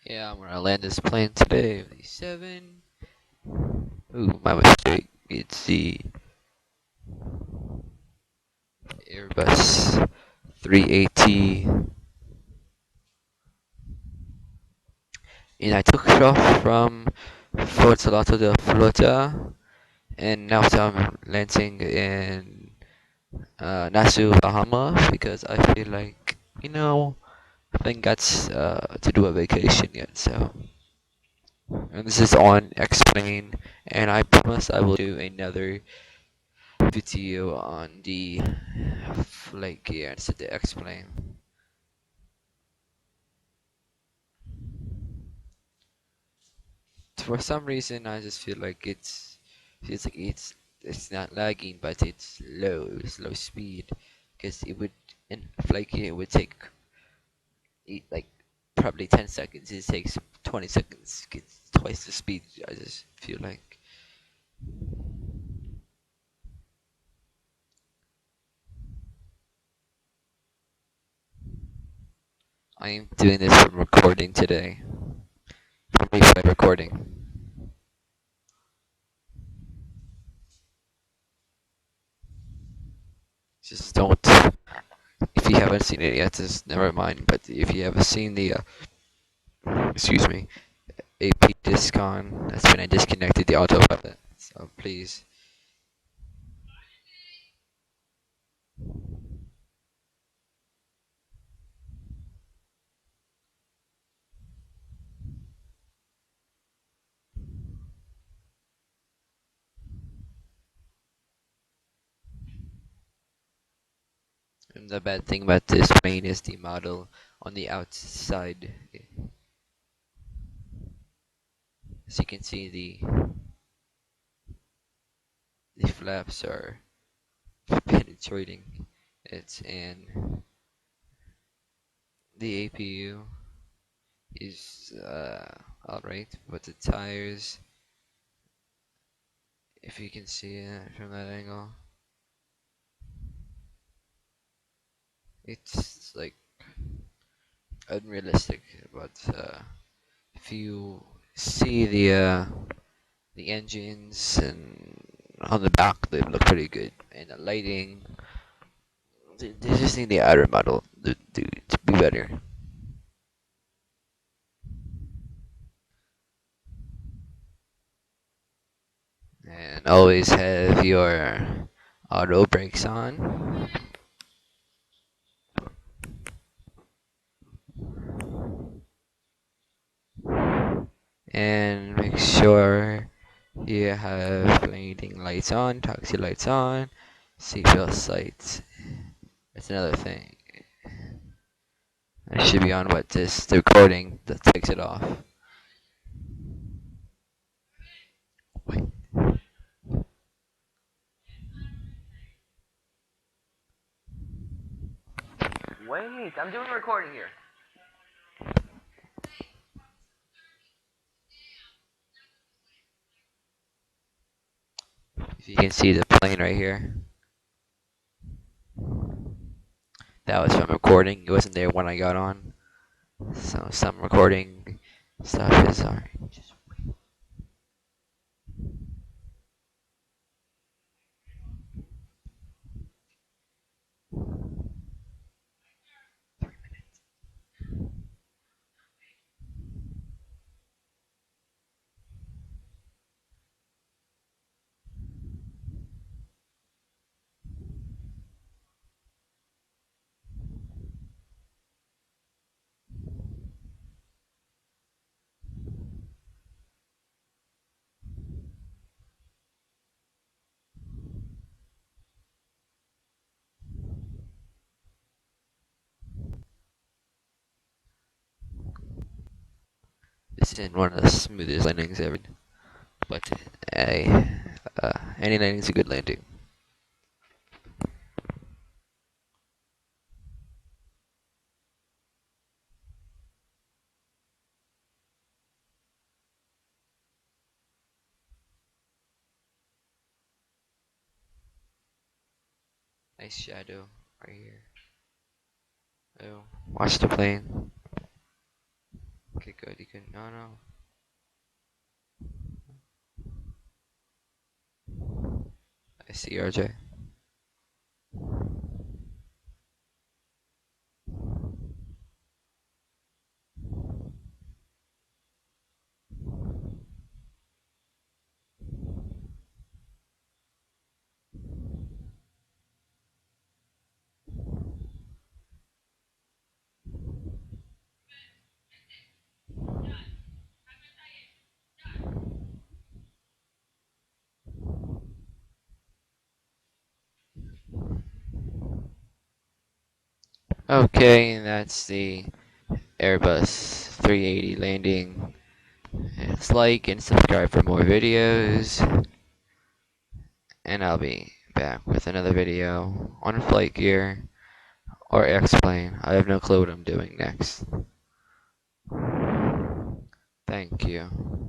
Yeah, I'm gonna land this plane today. 7. Ooh, my mistake. It's the Airbus 380. And I took it off from Fort Salato de Flota, and now I'm landing in Nassau, Bahamas, because I feel like, I haven't got to do a vacation yet, so. And this is on Explain, and I promise I will do another video on the flight gear instead of Explain. For some reason, I just feel like feels like it's not lagging, but it's slow speed, because it would in flight gear it would take like probably 10 seconds. It takes 20 seconds. It's twice the speed. I just feel like. I am doing this from recording today. From replay recording. Just don't. If you haven't seen it yet, just never mind. But if you haven't seen the, excuse me, AP Discon, that's when I disconnected the autopilot. So please. And the bad thing about this plane is the model on the outside. As you can see, the flaps are penetrating it, and the APU is alright, but the tires, if you can see it from that angle, it's like unrealistic. But if you see the engines and on the back, they look pretty good, and the lighting, they just need the outer model to be better. And always have your auto brakes on. And make sure you have blinking lights on, taxi lights on, seatbelt lights. That's another thing. It should be on, but just the recording that takes it off. Wait. Wait, I'm doing a recording here. If you can see the plane right here, that was from recording. It wasn't there when I got on. So some recording stuff is alright. Just wait. This isn't one of the smoothest landings ever, but any landing is a good landing. Nice shadow right here. Oh, watch the plane. Okay, good. You can. No, no. I see RJ. Okay, and that's the Airbus 380 landing. It's like and subscribe for more videos, and I'll be back with another video on flight gear or X-plane. I have no clue what I'm doing next. Thank you.